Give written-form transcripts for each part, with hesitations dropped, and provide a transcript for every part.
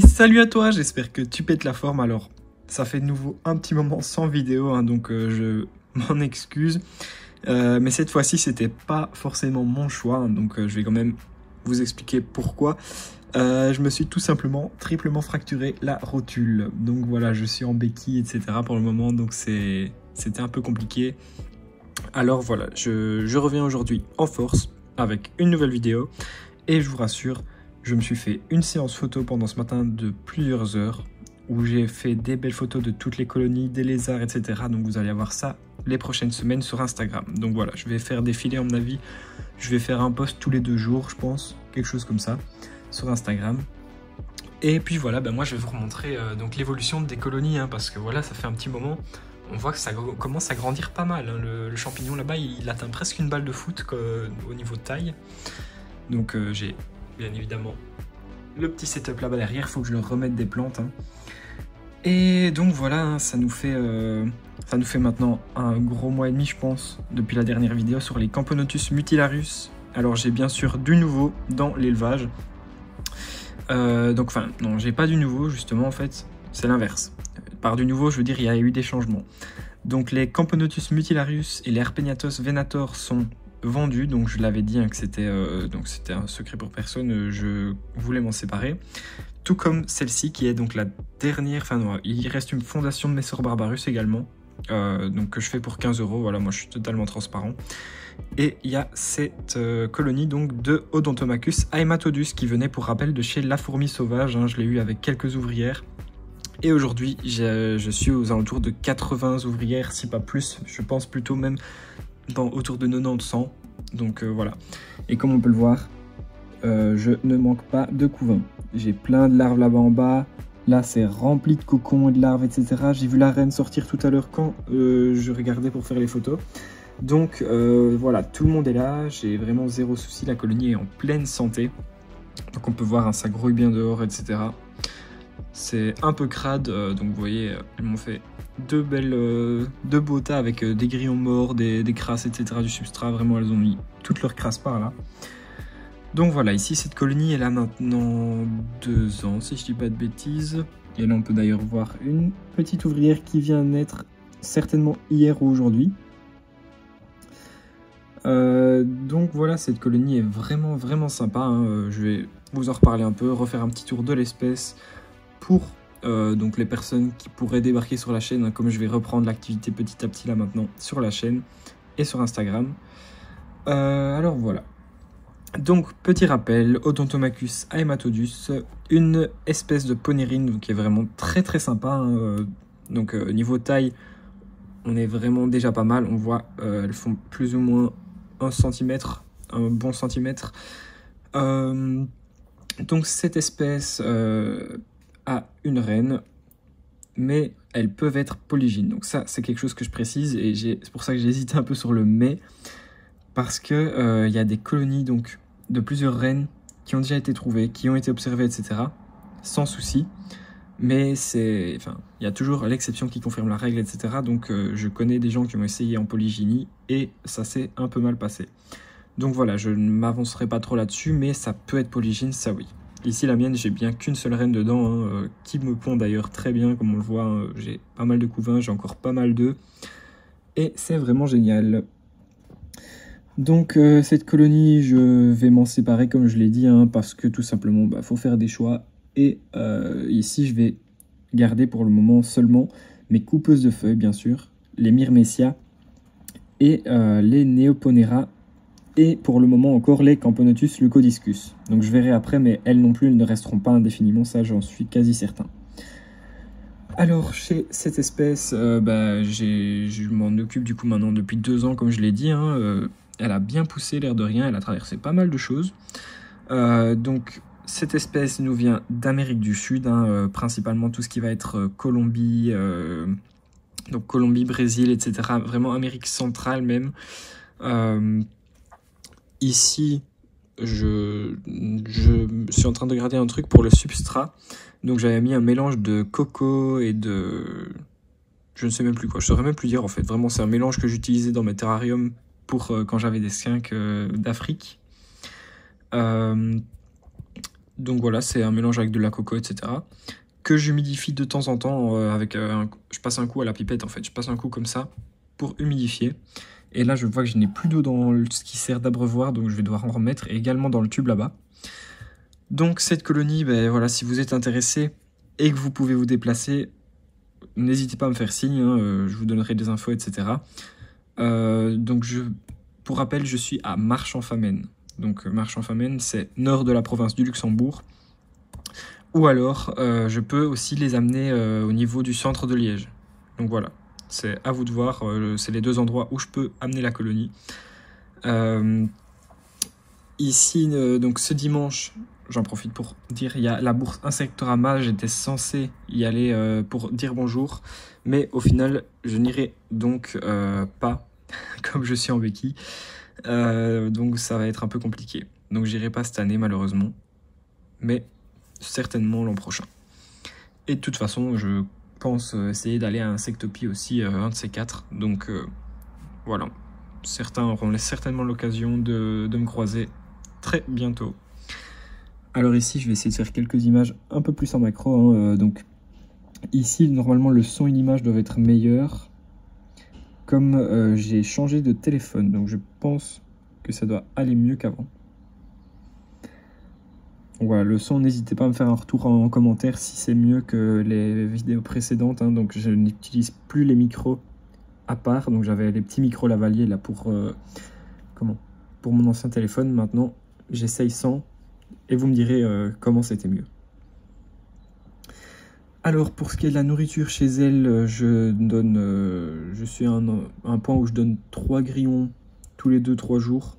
salut à toi, j'espère que tu pètes la forme. Alors, ça fait de nouveau un petit moment sans vidéo, hein, donc je m'en excuse. Mais cette fois-ci, c'était pas forcément mon choix, hein, donc je vais quand même vous expliquer pourquoi. Je me suis tout simplement triplement fracturé la rotule. Donc voilà, je suis en béquille, etc. pour le moment, donc c'était un peu compliqué. Alors voilà, je reviens aujourd'hui en force avec une nouvelle vidéo. Et je vous rassure, je me suis fait une séance photo pendant ce matin de plusieurs heures où j'ai fait des belles photos de toutes les colonies, des lézards, etc. Donc vous allez avoir ça les prochaines semaines sur Instagram. Donc voilà, je vais faire défiler, à mon avis, je vais faire un post tous les 2 jours, je pense, quelque chose comme ça, sur Instagram. Et puis voilà, moi je vais vous remontrer donc l'évolution des colonies, hein, parce que voilà, ça fait un petit moment, on voit que ça commence à grandir pas mal. Hein. Le champignon là-bas, il atteint presque une balle de foot au niveau de taille. Donc j'ai bien évidemment le petit setup là-bas derrière, il faut que je leur remette des plantes. Hein. Et donc voilà, hein, ça nous fait maintenant un gros mois et demi, je pense, depuis la dernière vidéo sur les Camponotus mutilarius. Alors j'ai bien sûr du nouveau dans l'élevage. Non, j'ai pas du nouveau, justement, en fait, c'est l'inverse. Par du nouveau, je veux dire, il y a eu des changements. Donc les Camponotus mutilarius et les Herpeniatos venator sont vendus, donc je l'avais dit, hein, que c'était un secret pour personne, je voulais m'en séparer. Tout comme celle-ci qui est donc la dernière, enfin non, il reste une fondation de Messor Barbarus également, donc que je fais pour 15 €, voilà, moi je suis totalement transparent. Et il y a cette colonie donc de Odontomachus haematodus qui venait pour rappel de chez La Fourmi Sauvage, hein, je l'ai eu avec quelques ouvrières. Et aujourd'hui, je suis aux alentours de 80 ouvrières, si pas plus, je pense plutôt même autour de 90-100, donc voilà. Et comme on peut le voir, je ne manque pas de couvain. J'ai plein de larves là-bas en bas, là c'est rempli de cocons et de larves, etc. J'ai vu la reine sortir tout à l'heure quand je regardais pour faire les photos. Donc voilà, tout le monde est là, j'ai vraiment zéro souci, la colonie est en pleine santé. Donc on peut voir, hein, ça grouille bien dehors, etc. C'est un peu crade, donc vous voyez, ils m'ont fait deux beaux tas avec des grillons morts, des crasses, etc. du substrat. Vraiment, elles ont mis toutes leurs crasses par là. Donc voilà, ici, cette colonie, elle a maintenant 2 ans, si je dis pas de bêtises. Et là, on peut d'ailleurs voir une petite ouvrière qui vient naître certainement hier ou aujourd'hui. Donc voilà, cette colonie est vraiment, vraiment sympa. Hein. Je vais vous en reparler un peu, refaire un petit tour de l'espèce pour donc les personnes qui pourraient débarquer sur la chaîne, hein, comme je vais reprendre l'activité petit à petit là maintenant sur la chaîne et sur Instagram. Alors voilà. Donc petit rappel, Odontomachus haematodus, une espèce de ponérine qui est vraiment très très sympa. Hein, donc niveau taille, on est vraiment déjà pas mal. On voit elles font plus ou moins 1 cm, un bon centimètre. Donc cette espèce a une reine, mais elles peuvent être polygynes. Donc ça, c'est quelque chose que je précise, et c'est pour ça que j'hésite un peu sur le mais, parce que y a des colonies donc de plusieurs reines qui ont déjà été trouvées, qui ont été observées, etc. sans souci. Mais il y a toujours l'exception qui confirme la règle, etc. Donc je connais des gens qui ont essayé en polygynie et ça s'est un peu mal passé. Donc voilà, je ne m'avancerai pas trop là-dessus, mais ça peut être polygyne, ça oui. Ici, la mienne, j'ai bien qu'une seule reine dedans, hein, qui me pond d'ailleurs très bien, comme on le voit. Hein, j'ai pas mal de couvains, j'ai encore pas mal d'œufs. Et c'est vraiment génial. Donc, cette colonie, je vais m'en séparer, comme je l'ai dit, hein, parce que tout simplement, faut faire des choix. Et ici, je vais garder pour le moment seulement mes coupeuses de feuilles, bien sûr, les Myrmecia et les Neoponera. Et pour le moment encore les Camponotus leucodiscus. Donc je verrai après, mais elles non plus, elles ne resteront pas indéfiniment, ça j'en suis quasi certain. Alors chez cette espèce, je m'en occupe du coup maintenant depuis 2 ans, comme je l'ai dit. Hein, elle a bien poussé, l'air de rien, elle a traversé pas mal de choses. Donc cette espèce nous vient d'Amérique du Sud, hein, principalement tout ce qui va être Colombie, donc Colombie, Brésil, etc. Vraiment Amérique centrale même. Ici, je suis en train de gratter un truc pour le substrat. Donc j'avais mis un mélange de coco et de... je ne sais même plus quoi, je saurais même plus dire en fait. Vraiment, c'est un mélange que j'utilisais dans mes terrariums pour quand j'avais des skinks d'Afrique. Donc voilà, c'est un mélange avec de la coco, etc. Que j'humidifie de temps en temps je passe un coup à la pipette en fait. Je passe un coup comme ça pour humidifier. Et là, je vois que je n'ai plus d'eau dans ce qui sert d'abreuvoir, donc je vais devoir en remettre, et également dans le tube là-bas. Donc cette colonie, ben voilà, si vous êtes intéressé et que vous pouvez vous déplacer, n'hésitez pas à me faire signe, hein, je vous donnerai des infos, etc. Donc pour rappel, je suis à Marche-en-Famenne. Donc Marche-en-Famenne, c'est nord de la province du Luxembourg. Ou alors, je peux aussi les amener au niveau du centre de Liège. Donc voilà, c'est à vous de voir, c'est les deux endroits où je peux amener la colonie. Ici, donc ce dimanche, j'en profite pour dire, il y a la bourse Insectorama, j'étais censé y aller pour dire bonjour, mais au final, je n'irai donc pas, comme je suis en béquille, donc ça va être un peu compliqué. Donc j'irai pas cette année malheureusement, mais certainement l'an prochain. Et de toute façon, je pense essayer d'aller à Insectopie aussi, un de ces quatre, donc voilà. Certains auront certainement l'occasion de me croiser très bientôt. Alors ici, je vais essayer de faire quelques images un peu plus en macro. Hein, donc ici, normalement, le son et l'image doivent être meilleurs. Comme j'ai changé de téléphone, donc je pense que ça doit aller mieux qu'avant. Voilà, le son, n'hésitez pas à me faire un retour en commentaire si c'est mieux que les vidéos précédentes. Hein, donc je n'utilise plus les micros à part. Donc j'avais les petits micros lavaliers là pour mon ancien téléphone. Maintenant, j'essaye sans et vous me direz comment c'était mieux. Alors pour ce qui est de la nourriture chez elle, je suis à un point où je donne 3 grillons tous les 2-3 jours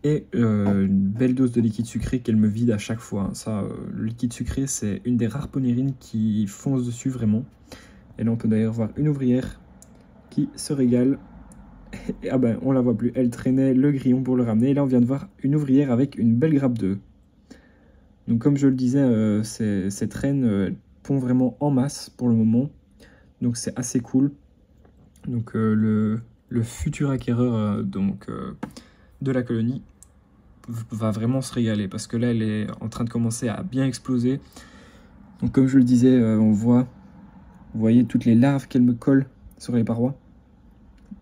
et une belle dose de liquide sucré qu'elle me vide à chaque fois. Ça, le liquide sucré, c'est une des rares ponérines qui fonce dessus vraiment. Et là, on peut d'ailleurs voir une ouvrière qui se régale. Et, ah ben, on la voit plus. Elle traînait le grillon pour le ramener. Et là, on vient de voir une ouvrière avec une belle grappe d'œufs. Donc, comme je le disais, cette reine pond vraiment en masse pour le moment. Donc, c'est assez cool. Donc, le futur acquéreur de la colonie va vraiment se régaler parce que là, elle est en train de commencer à bien exploser. Donc, comme je le disais, vous voyez toutes les larves qu'elle me colle sur les parois.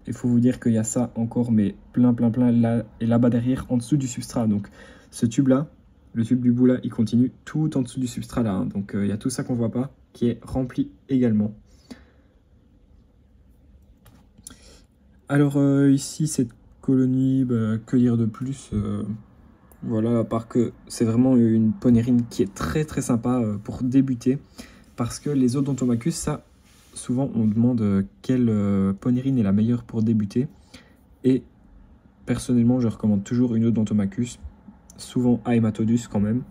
Il faut vous dire qu'il y a ça encore, mais plein là, et là-bas derrière, en dessous du substrat. Donc ce tube-là, le tube du bout là, il continue tout en dessous du substrat là. Hein. Donc il y a tout ça qu'on voit pas, qui est rempli également. Alors ici, cette colonie, que dire de plus voilà, à part que c'est vraiment une ponérine qui est très sympa pour débuter. Parce que les Odontomachus, ça... Souvent, on demande quelle ponérine est la meilleure pour débuter. Et personnellement, je recommande toujours une Odontomachus, souvent Haematodus quand même,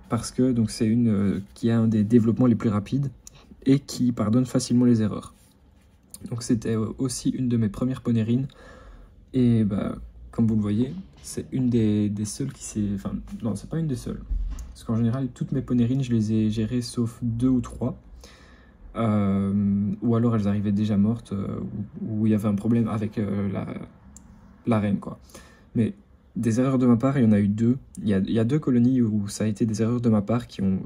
parce que c'est une qui a un des développements les plus rapides et qui pardonne facilement les erreurs. Donc c'était aussi une de mes premières ponérines. Et comme vous le voyez, c'est une des seules qui s'est... Enfin, non, c'est pas une des seules. Parce qu'en général, toutes mes ponérines, je les ai gérées sauf 2 ou 3. Ou alors elles arrivaient déjà mortes, où il y avait un problème avec la reine, quoi. Mais des erreurs de ma part, il y en a eu 2. Il y a 2 colonies où ça a été des erreurs de ma part qui ont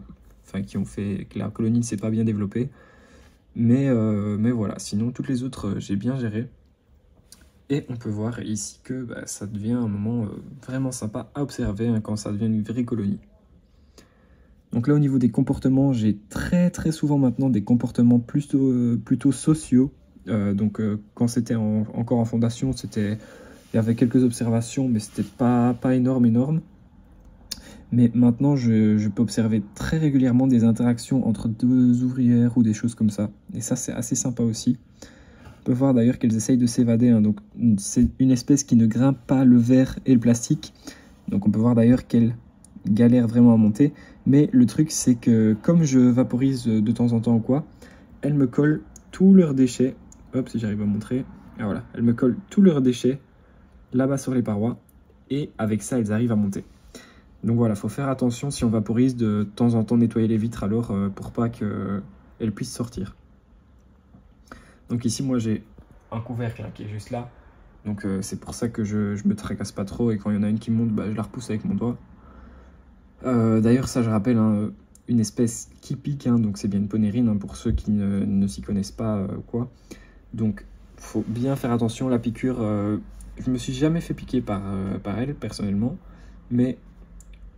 fait que la colonie ne s'est pas bien développée. Mais voilà, sinon toutes les autres, j'ai bien géré. Et on peut voir ici que ça devient un moment vraiment sympa à observer quand ça devient une vraie colonie. Donc là, au niveau des comportements, j'ai très souvent maintenant des comportements plutôt sociaux. Quand c'était encore en fondation, il y avait quelques observations, mais c'était pas énorme. Mais maintenant, je peux observer très régulièrement des interactions entre 2 ouvrières ou des choses comme ça. Et ça, c'est assez sympa aussi. On peut voir d'ailleurs qu'elles essayent de s'évader. Hein. Donc c'est une espèce qui ne grimpe pas le verre et le plastique. Donc on peut voir d'ailleurs qu'elles galèrent vraiment à monter. Mais le truc, c'est que comme je vaporise de temps en temps ou quoi, elles me collent tous leurs déchets. Hop, si j'arrive à montrer. Ah voilà, elles me collent tous leurs déchets là-bas sur les parois. Et avec ça, elles arrivent à monter. Donc voilà, il faut faire attention si on vaporise de temps en temps nettoyer les vitres alors pour pas qu'elles puissent sortir. Donc ici, moi, j'ai un couvercle qui est juste là. Donc c'est pour ça que je me tracasse pas trop et quand il y en a une qui monte, je la repousse avec mon doigt. D'ailleurs, ça je rappelle, hein, une espèce qui pique, hein, donc c'est bien une ponérine, hein, pour ceux qui ne s'y connaissent pas, quoi. Donc, faut bien faire attention, la piqûre, je me suis jamais fait piquer par elle, personnellement, mais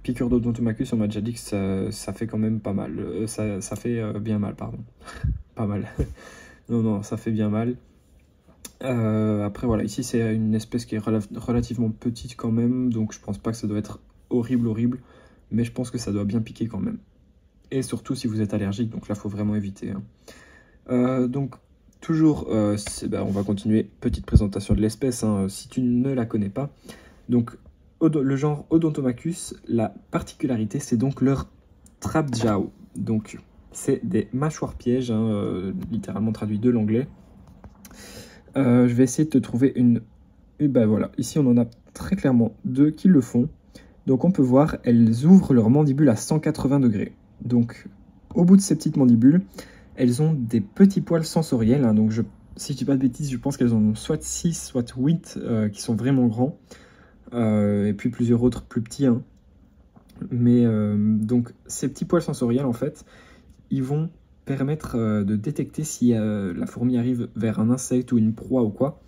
piqûre d'Odontomachus, on m'a déjà dit que ça fait quand même pas mal, ça fait bien mal, pardon, pas mal, non, ça fait bien mal. Après voilà, ici c'est une espèce qui est relativement petite quand même, donc je pense pas que ça doit être horrible, mais je pense que ça doit bien piquer quand même. Et surtout si vous êtes allergique, donc là faut vraiment éviter, hein. Donc toujours, on va continuer, petite présentation de l'espèce, hein, si tu ne la connais pas. Donc le genre Odontomachus, la particularité c'est donc leur trap jaw, donc c'est des mâchoires pièges, hein, littéralement traduit de l'anglais. Je vais essayer de te trouver une... Et ben voilà, ici on en a très clairement deux qui le font. Donc on peut voir, elles ouvrent leur mandibule à 180 degrés. Donc au bout de ces petites mandibules, elles ont des petits poils sensoriels. Hein, donc si je dis pas de bêtises, je pense qu'elles en ont soit 6, soit 8 qui sont vraiment grands. Et puis plusieurs autres plus petits. Hein. Mais donc ces petits poils sensoriels en fait, ils vont permettre de détecter si la fourmi arrive vers un insecte ou une proie ou quoi,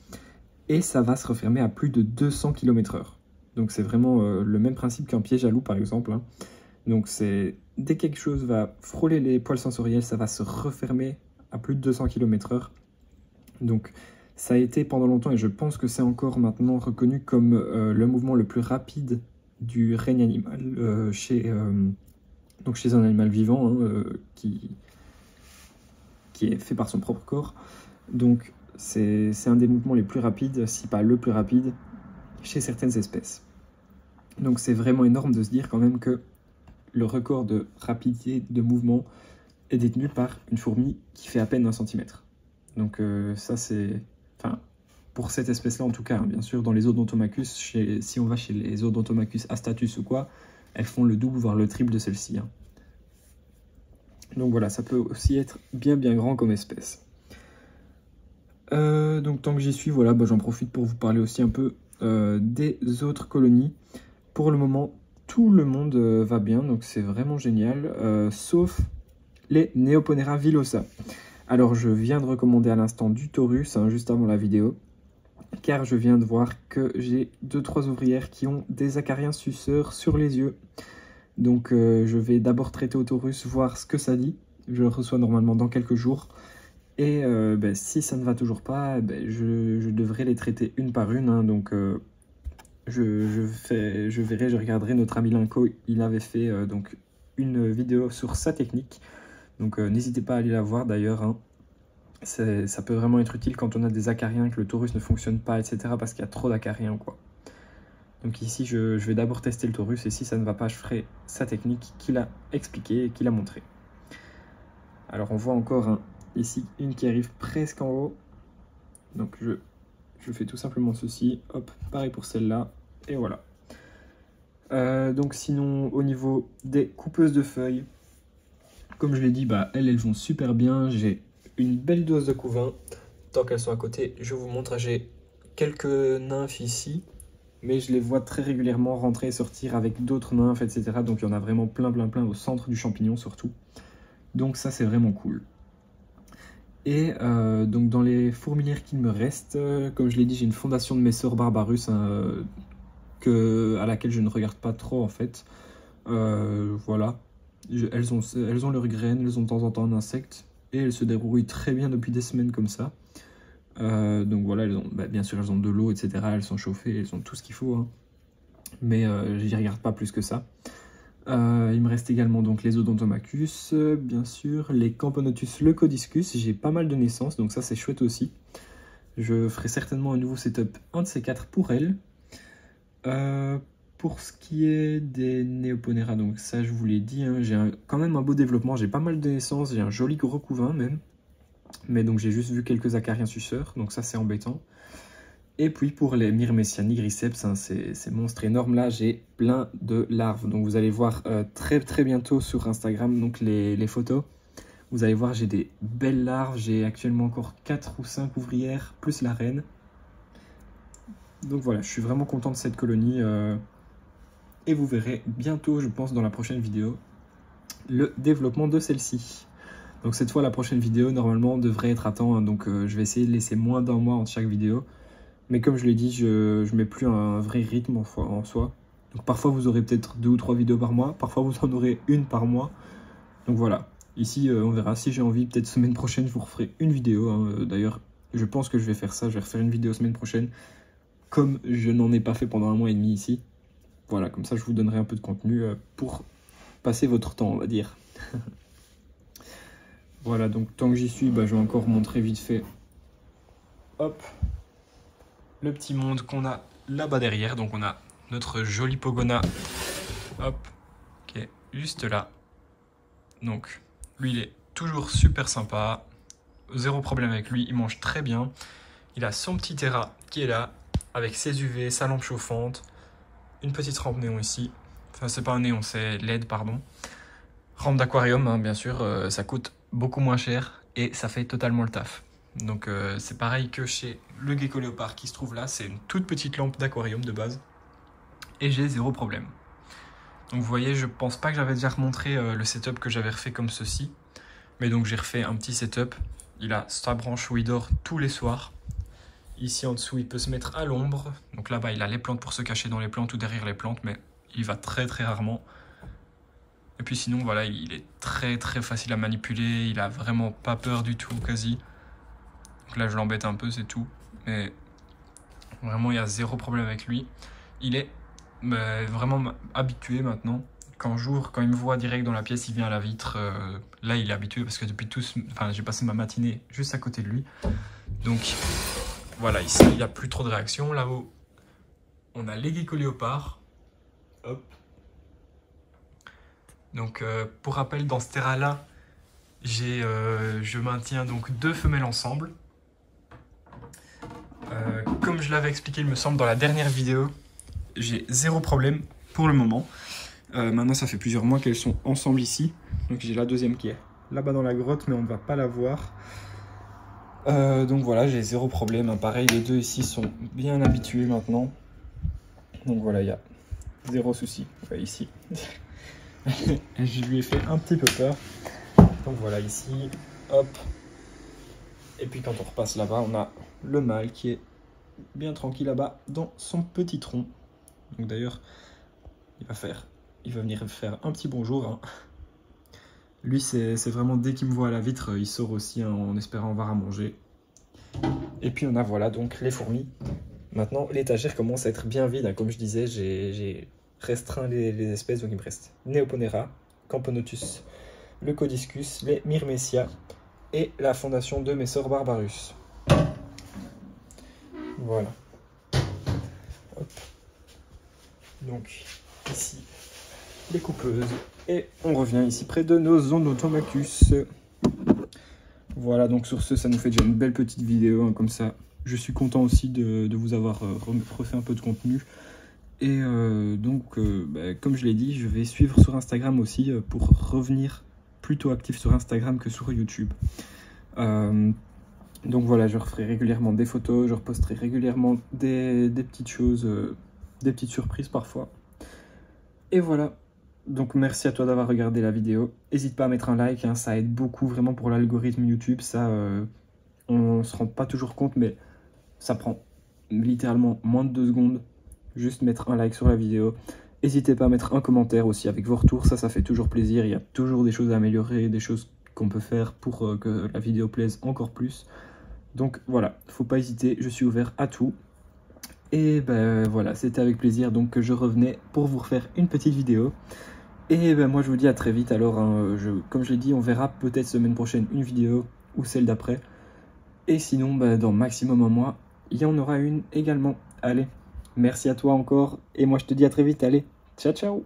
et ça va se refermer à plus de 200 km/h. Donc c'est vraiment le même principe qu'un piège à loup par exemple, hein. Donc dès que quelque chose va frôler les poils sensoriels, ça va se refermer à plus de 200 km/h. Donc ça a été pendant longtemps, et je pense que c'est encore maintenant reconnu comme le mouvement le plus rapide du règne animal chez un animal vivant, hein, qui est fait par son propre corps. Donc c'est un des mouvements les plus rapides, si pas le plus rapide, chez certaines espèces. Donc c'est vraiment énorme de se dire quand même que le record de rapidité de mouvement est détenu par une fourmi qui fait à peine 1 centimètre. Donc ça c'est... Enfin, pour cette espèce-là en tout cas, hein, bien sûr, dans les Odontomachus, si on va chez les Odontomachus astatus ou quoi, elles font le double, voire le triple de celle-ci, hein. Donc voilà, ça peut aussi être bien grand comme espèce. Donc tant que j'y suis, voilà, j'en profite pour vous parler aussi un peu des autres colonies. Pour le moment, tout le monde va bien, donc c'est vraiment génial, sauf les Neoponera villosa. Alors je viens de recommander à l'instant du Taurus, hein, juste avant la vidéo, car je viens de voir que j'ai 2-3 ouvrières qui ont des acariens suceurs sur les yeux. Donc je vais d'abord traiter au Taurus, voir ce que ça dit. Je le reçois normalement dans quelques jours. Et si ça ne va toujours pas, je devrais les traiter une par une, hein. Donc je regarderai notre ami Linko, il avait fait donc une vidéo sur sa technique. Donc n'hésitez pas à aller la voir d'ailleurs, hein. Ça peut vraiment être utile quand on a des acariens, que le Taurus ne fonctionne pas, etc. parce qu'il y a trop d'acariens, quoi. Donc ici, je vais d'abord tester le Taurus, et si ça ne va pas, je ferai sa technique qu'il a expliquée et qu'il a montré. Alors on voit encore ici une qui arrive presque en haut. Donc je fais tout simplement ceci, hop, pareil pour celle-là, et voilà. Donc sinon, au niveau des coupeuses de feuilles, comme je l'ai dit, elles vont super bien. J'ai une belle dose de couvain. Tant qu'elles sont à côté, je vous montre, j'ai quelques nymphes ici, mais je les vois très régulièrement rentrer et sortir avec d'autres nymphes, etc. Donc il y en a vraiment plein au centre du champignon surtout. Donc ça c'est vraiment cool. Et donc dans les fourmilières qu'il me reste, comme je l'ai dit, j'ai une fondation de Messor Barbarus, hein, à laquelle je ne regarde pas trop en fait. Voilà, elles ont leurs graines, elles ont de temps en temps un insecte, et elles se débrouillent très bien depuis des semaines comme ça. Donc voilà, bien sûr elles ont de l'eau, etc. Elles sont chauffées, elles ont tout ce qu'il faut, hein. Mais j'y regarde pas plus que ça. Il me reste également donc les Odontomachus, bien sûr, les Camponotus leucodiscus. J'ai pas mal de naissances, donc ça c'est chouette aussi. Je ferai certainement un nouveau setup, un de ces 4 pour elles. Pour ce qui est des Neoponera, donc ça je vous l'ai dit, hein, j'ai quand même un beau développement, j'ai pas mal de naissances, j'ai un joli gros couvain même. Mais donc j'ai juste vu quelques acariens suceurs, donc ça c'est embêtant. Et puis pour les Myrmecia nigriceps, hein, ces monstres énormes là, j'ai plein de larves. Donc vous allez voir très bientôt sur Instagram donc les photos. Vous allez voir, j'ai des belles larves, j'ai actuellement encore 4 ou 5 ouvrières, plus la reine. Donc voilà, je suis vraiment content de cette colonie. et vous verrez bientôt, je pense dans la prochaine vidéo, le développement de celle-ci. Donc cette fois la prochaine vidéo normalement devrait être à temps, hein, donc je vais essayer de laisser moins d'un mois entre chaque vidéo. Mais comme je l'ai dit, je mets plus un vrai rythme en soi. Donc parfois vous aurez peut-être 2 ou 3 vidéos par mois, parfois vous en aurez une par mois. Donc voilà, ici on verra, si j'ai envie, peut-être semaine prochaine je vous referai une vidéo. Hein. D'ailleurs je pense que je vais faire ça, je vais refaire une vidéo semaine prochaine. Comme je n'en ai pas fait pendant 1 mois et demi ici. Voilà, comme ça je vous donnerai un peu de contenu pour passer votre temps, on va dire. Voilà, donc tant que j'y suis, je vais encore montrer vite fait. Hop, le petit monde qu'on a là-bas derrière. Donc on a notre joli Pogona, hop, qui est juste là. Donc lui il est toujours super sympa, zéro problème avec lui, il mange très bien. Il a son petit terra qui est là, avec ses UV, sa lampe chauffante, une petite rampe néon ici. Enfin c'est pas un néon, c'est LED pardon. Rampe d'aquarium hein, bien sûr, ça coûte beaucoup moins cher et ça fait totalement le taf. Donc c'est pareil que chez le gecko léopard qui se trouve là, c'est une toute petite lampe d'aquarium de base. Et j'ai zéro problème. Donc vous voyez, je pense pas que j'avais déjà remontré le setup que j'avais refait comme ceci. Mais donc j'ai refait un petit setup. Il a sa branche où il dort tous les soirs. Ici en dessous, il peut se mettre à l'ombre. Donc là-bas, il a les plantes pour se cacher dans les plantes ou derrière les plantes, mais il va très très rarement. Et puis sinon, voilà, il est très très facile à manipuler. Il a vraiment pas peur du tout, quasi. Donc là, je l'embête un peu, c'est tout. Mais vraiment, il y a zéro problème avec lui. Il est vraiment habitué maintenant. Quand il me voit direct dans la pièce, il vient à la vitre. Là, il est habitué parce que depuis j'ai passé ma matinée juste à côté de lui. Donc voilà, ici, il n'y a plus trop de réaction. Là-haut, on a les geckos léopards. Hop. Donc pour rappel, dans ce terrain-là, je maintiens donc 2 femelles ensemble. Comme je l'avais expliqué, il me semble, dans la dernière vidéo, j'ai zéro problème pour le moment. Maintenant, ça fait plusieurs mois qu'elles sont ensemble ici. Donc j'ai la deuxième qui est là-bas dans la grotte, mais on ne va pas la voir. Donc voilà, j'ai zéro problème. Hein. Pareil, les deux ici sont bien habitués maintenant. Donc voilà, il y a zéro souci. Ouais, ici. Je lui ai fait un petit peu peur. Donc voilà, ici, hop. Et puis quand on repasse là-bas, on a le mâle qui est bien tranquille là-bas dans son petit tronc. Donc d'ailleurs, il va venir faire un petit bonjour. Hein. Lui, c'est vraiment dès qu'il me voit à la vitre, il sort aussi hein, en espérant avoir à manger. Et puis on a voilà donc les fourmis. Maintenant, l'étagère commence à être bien vide. Hein. Comme je disais, j'ai restreint les espèces. Donc il me reste Neoponera, Camponotus, Leucodiscus, les Myrmecia et la fondation de Messor Barbarus. Voilà. Hop. Donc ici, les coupeuses. Et on revient ici près de nos Onotomachus. Voilà, donc sur ce, ça nous fait déjà une belle petite vidéo. Hein, comme ça, je suis content aussi de vous avoir refait un peu de contenu. Et comme je l'ai dit, je vais suivre sur Instagram aussi pour revenir plutôt actif sur Instagram que sur YouTube. Donc voilà, je referai régulièrement des photos, je reposterai régulièrement des petites choses, des petites surprises parfois. Et voilà, donc merci à toi d'avoir regardé la vidéo. N'hésite pas à mettre un like, hein, ça aide beaucoup vraiment pour l'algorithme YouTube. Ça, on ne se rend pas toujours compte, mais ça prend littéralement moins de 2 secondes. Juste mettre un like sur la vidéo. N'hésitez pas à mettre un commentaire aussi avec vos retours, ça fait toujours plaisir. Il y a toujours des choses à améliorer, des choses qu'on peut faire pour que la vidéo plaise encore plus. Donc voilà, faut pas hésiter, je suis ouvert à tout. Et voilà, c'était avec plaisir donc que je revenais pour vous refaire une petite vidéo. Et moi je vous dis à très vite. Alors comme je l'ai dit, on verra peut-être semaine prochaine une vidéo ou celle d'après. Et sinon dans maximum un mois, il y en aura une également. Allez, merci à toi encore et moi je te dis à très vite. Allez, ciao ciao.